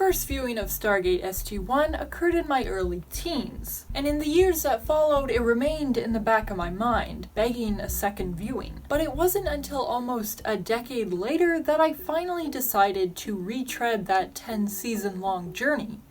first viewing of Stargate SG-1 occurred in my early teens, and in the years that followed it remained in the back of my mind, begging a second viewing. But it wasn't until almost a decade later that I finally decided to retread that 10-season long journey.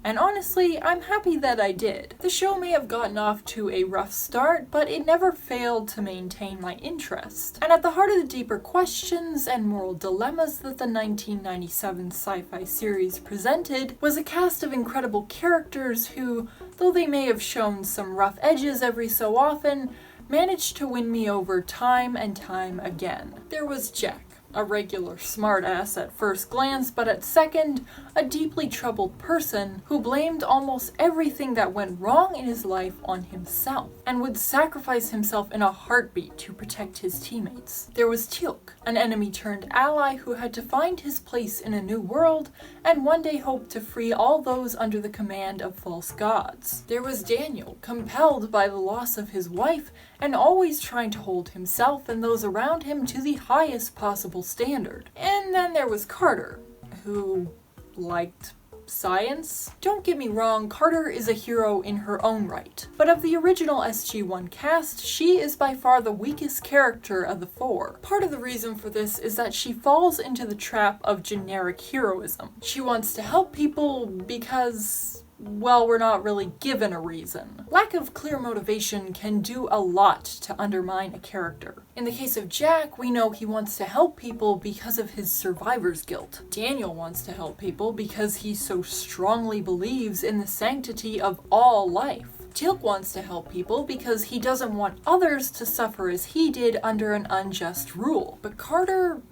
And honestly, I'm happy that I did. The show may have gotten off to a rough start, but it never failed to maintain my interest. And at the heart of the deeper questions and moral dilemmas that the 1997 sci-fi series presented was a cast of incredible characters who, though they may have shown some rough edges every so often, managed to win me over time and time again. There was Jack, a regular smartass at first glance, but at second, a deeply troubled person who blamed almost everything that went wrong in his life on himself, and would sacrifice himself in a heartbeat to protect his teammates. There was Teal'c, an enemy-turned-ally who had to find his place in a new world, and one day hoped to free all those under the command of false gods. There was Daniel, compelled by the loss of his wife, and always trying to hold himself and those around him to the highest possible standard. And then there was Carter, who liked science. Don't get me wrong, Carter is a hero in her own right, but of the original SG-1 cast, she is by far the weakest character of the four. Part of the reason for this is that she falls into the trap of generic heroism. She wants to help people because, well, we're not really given a reason. Lack of clear motivation can do a lot to undermine a character. In the case of Jack, we know he wants to help people because of his survivor's guilt. Daniel wants to help people because he so strongly believes in the sanctity of all life. Teal'c wants to help people because he doesn't want others to suffer as he did under an unjust rule. But Carter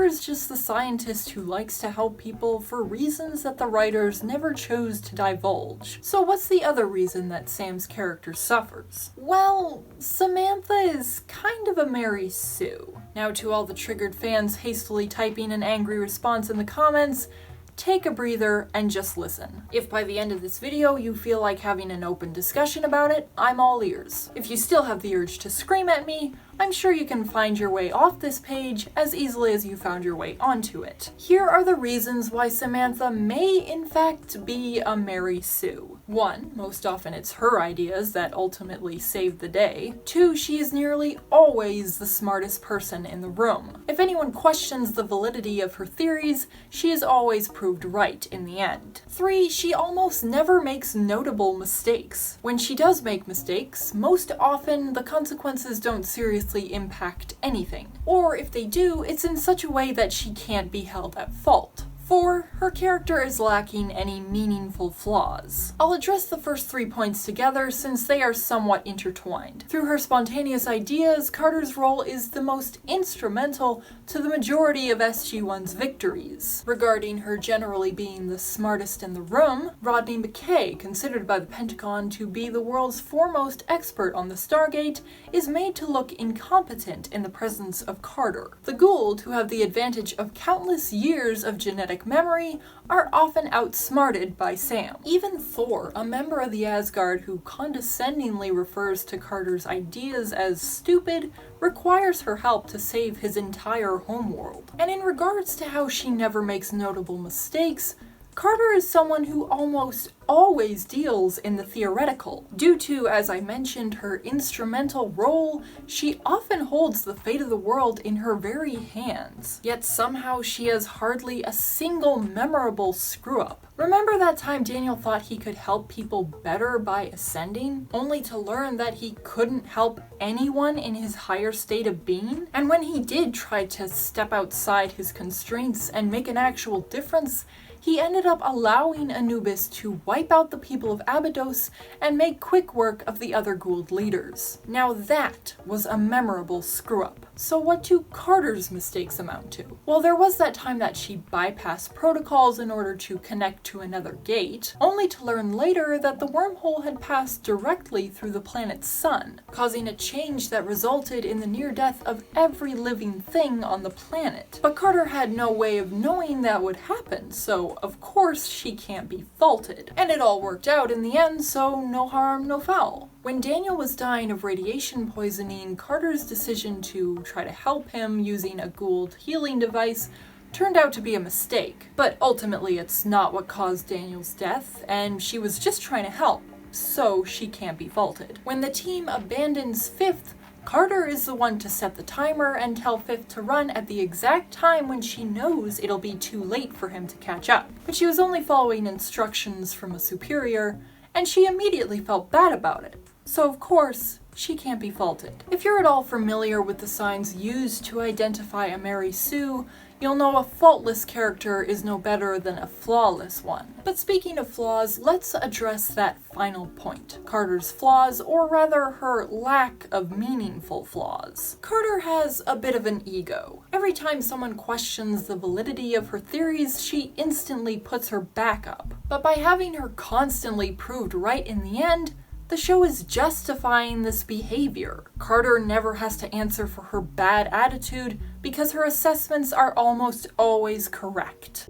is just the scientist who likes to help people for reasons that the writers never chose to divulge. So what's the other reason that Sam's character suffers? Well, Samantha is kind of a Mary Sue. Now, to all the triggered fans hastily typing an angry response in the comments, take a breather and just listen. If by the end of this video you feel like having an open discussion about it, I'm all ears. If you still have the urge to scream at me, I'm sure you can find your way off this page as easily as you found your way onto it. Here are the reasons why Samantha may in fact be a Mary Sue. 1. Most often it's her ideas that ultimately save the day. 2. She is nearly always the smartest person in the room. If anyone questions the validity of her theories, she is always proved right in the end. 3. She almost never makes notable mistakes. When she does make mistakes, most often the consequences don't seriously impact anything. Or if they do, it's in such a way that she can't be held at fault. 4. Her character is lacking any meaningful flaws. I'll address the first 3 points together since they are somewhat intertwined. Through her spontaneous ideas, Carter's role is the most instrumental to the majority of SG-1's victories. Regarding her generally being the smartest in the room, Rodney McKay, considered by the Pentagon to be the world's foremost expert on the Stargate, is made to look incompetent in the presence of Carter. The Goa'uld, who have the advantage of countless years of genetic memory, are often outsmarted by Sam. Even Thor, a member of the Asgard who condescendingly refers to Carter's ideas as stupid, requires her help to save his entire homeworld. And in regards to how she never makes notable mistakes, Carter is someone who almost always deals in the theoretical. Due to, as I mentioned, her instrumental role, she often holds the fate of the world in her very hands. Yet somehow she has hardly a single memorable screw-up. Remember that time Daniel thought he could help people better by ascending, only to learn that he couldn't help anyone in his higher state of being? And when he did try to step outside his constraints and make an actual difference, he ended up allowing Anubis to wipe out the people of Abydos and make quick work of the other Goa'uld leaders. Now that was a memorable screw-up. So what do Carter's mistakes amount to? Well, there was that time that she bypassed protocols in order to connect to another gate, only to learn later that the wormhole had passed directly through the planet's sun, causing a change that resulted in the near death of every living thing on the planet. But Carter had no way of knowing that would happen, so of course she can't be faulted. And it all worked out in the end, so no harm, no foul. When Daniel was dying of radiation poisoning, Carter's decision to try to help him using a Goa'uld healing device turned out to be a mistake. But ultimately it's not what caused Daniel's death, and she was just trying to help, so she can't be faulted. When the team abandons Fifth, Carter is the one to set the timer and tell Fifth to run at the exact time when she knows it'll be too late for him to catch up. But she was only following instructions from a superior, and she immediately felt bad about it. So of course, she can't be faulted. If you're at all familiar with the signs used to identify a Mary Sue, you'll know a faultless character is no better than a flawless one. But speaking of flaws, let's address that final point. Carter's flaws, or rather her lack of meaningful flaws. Carter has a bit of an ego. Every time someone questions the validity of her theories, she instantly puts her back up. But by having her constantly proved right in the end, the show is justifying this behavior. Carter never has to answer for her bad attitude because her assessments are almost always correct.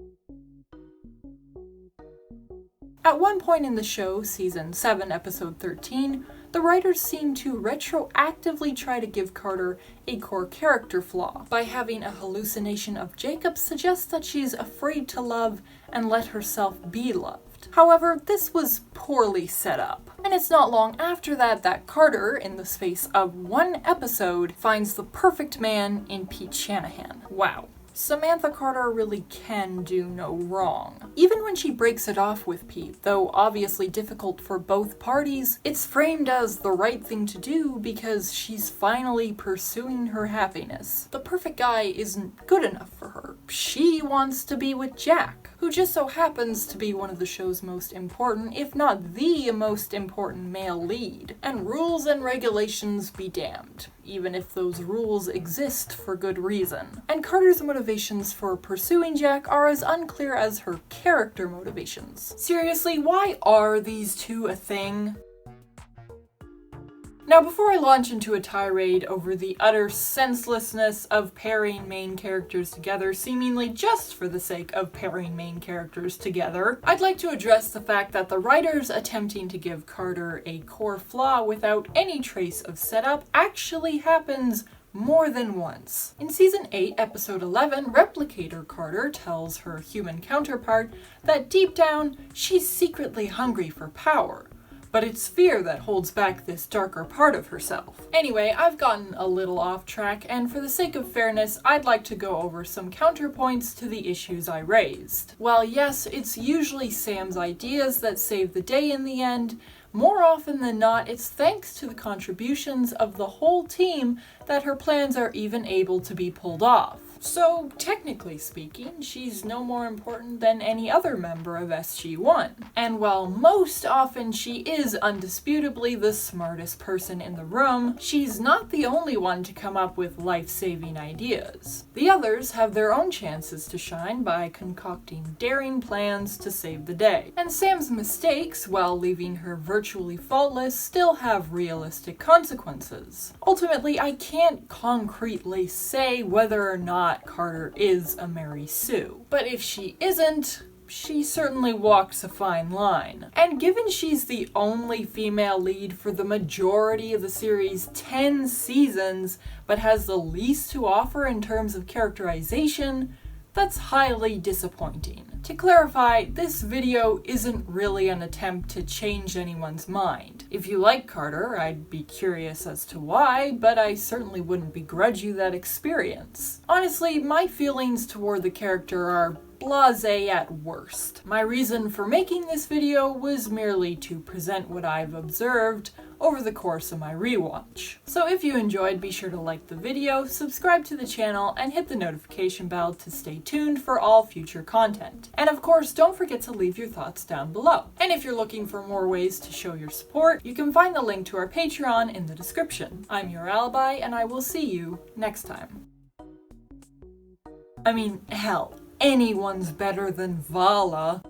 At one point in the show, season 7, episode 13, the writers seem to retroactively try to give Carter a core character flaw by having a hallucination of Jacob suggest that she's afraid to love and let herself be loved. However, this was poorly set up, and it's not long after that Carter, in the space of one episode, finds the perfect man in Pete Shanahan. Wow. Samantha Carter really can do no wrong. Even when she breaks it off with Pete, though obviously difficult for both parties, it's framed as the right thing to do because she's finally pursuing her happiness. The perfect guy isn't good enough for her. She wants to be with Jack, who just so happens to be one of the show's most important, if not the most important male lead. And rules and regulations be damned, even if those rules exist for good reason. And Carter's motivations for pursuing Jack are as unclear as her character motivations. Seriously, why are these two a thing? Now, before I launch into a tirade over the utter senselessness of pairing main characters together, seemingly just for the sake of pairing main characters together, I'd like to address the fact that the writers attempting to give Carter a core flaw without any trace of setup actually happens more than once. In season 8, episode 11, Replicator Carter tells her human counterpart that deep down, she's secretly hungry for power. But it's fear that holds back this darker part of herself. Anyway, I've gotten a little off track, and for the sake of fairness, I'd like to go over some counterpoints to the issues I raised. While yes, it's usually Sam's ideas that save the day in the end, more often than not, it's thanks to the contributions of the whole team that her plans are even able to be pulled off. So, technically speaking, she's no more important than any other member of SG-1. And while most often she is undisputably the smartest person in the room, she's not the only one to come up with life-saving ideas. The others have their own chances to shine by concocting daring plans to save the day. And Sam's mistakes, while leaving her virtually faultless, still have realistic consequences. Ultimately, I can't concretely say whether or not Carter is a Mary Sue. But if she isn't, she certainly walks a fine line. And given she's the only female lead for the majority of the series' 10 seasons, but has the least to offer in terms of characterization, that's highly disappointing. To clarify, this video isn't really an attempt to change anyone's mind. If you like Carter, I'd be curious as to why, but I certainly wouldn't begrudge you that experience. Honestly, my feelings toward the character are blasé at worst. My reason for making this video was merely to present what I've observed over the course of my rewatch. So if you enjoyed, be sure to like the video, subscribe to the channel, and hit the notification bell to stay tuned for all future content. And of course, don't forget to leave your thoughts down below. And if you're looking for more ways to show your support, you can find the link to our Patreon in the description. I'm your alibi, and I will see you next time. I mean, hell, anyone's better than Vala.